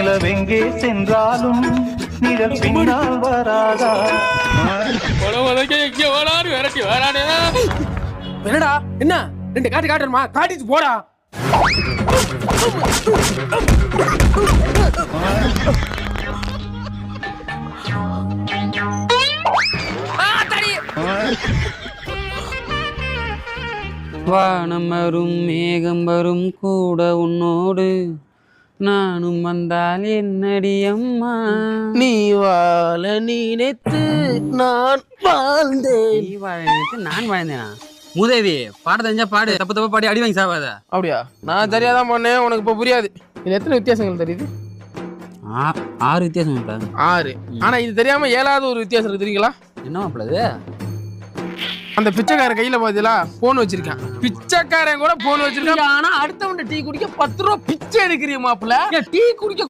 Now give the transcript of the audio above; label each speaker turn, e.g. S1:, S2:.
S1: நிலவெங்கே சென்றாலும் நிழல் பின்னால் வராதா?
S2: என்னடா என்ன 2 காட்டு காட்டணுமா? காட்டிட்டு போடா.
S3: வானம் வரும் மேகம் வரும் கூட உன்னோடு நானும் வந்தால் என்னடி அம்மா.
S2: நீ வாழ நினைத்து நான் வாழ்ந்தேன்.
S3: நீ வாழ நினைத்து நான் வாழ்ந்தேனா? மூதேவி பாட தெரிஞ்சா பாடு, தப்பு தப்பா பாடி அடி வாங்கி சாவாத.
S2: அப்படியா? நான் சரியாதான் பண்ணேன், உனக்கு இப்ப புரியாது. இது எத்தனை வித்தியாசங்கள் தெரியுது?
S3: 6 வித்தியாசம்.
S2: 6. ஆனா இது தெரியாம 7வது ஒரு வித்தியாசம் இருக்கு தெரியுங்களா?
S3: என்ன மாப்பிள்ளது?
S2: அந்த பிச்சைக்காரன் கையில பாத்தீங்களா போன் வச்சிருக்கான். பிச்சைக்காரன் கூட போன் வச்சிருக்கான். ஆனா அடுத்தவன் டீ குடிக்க 10 ரூபா பிச்சை எடுக்கிறிய மாப்பிள்ள. டீ குடிக்க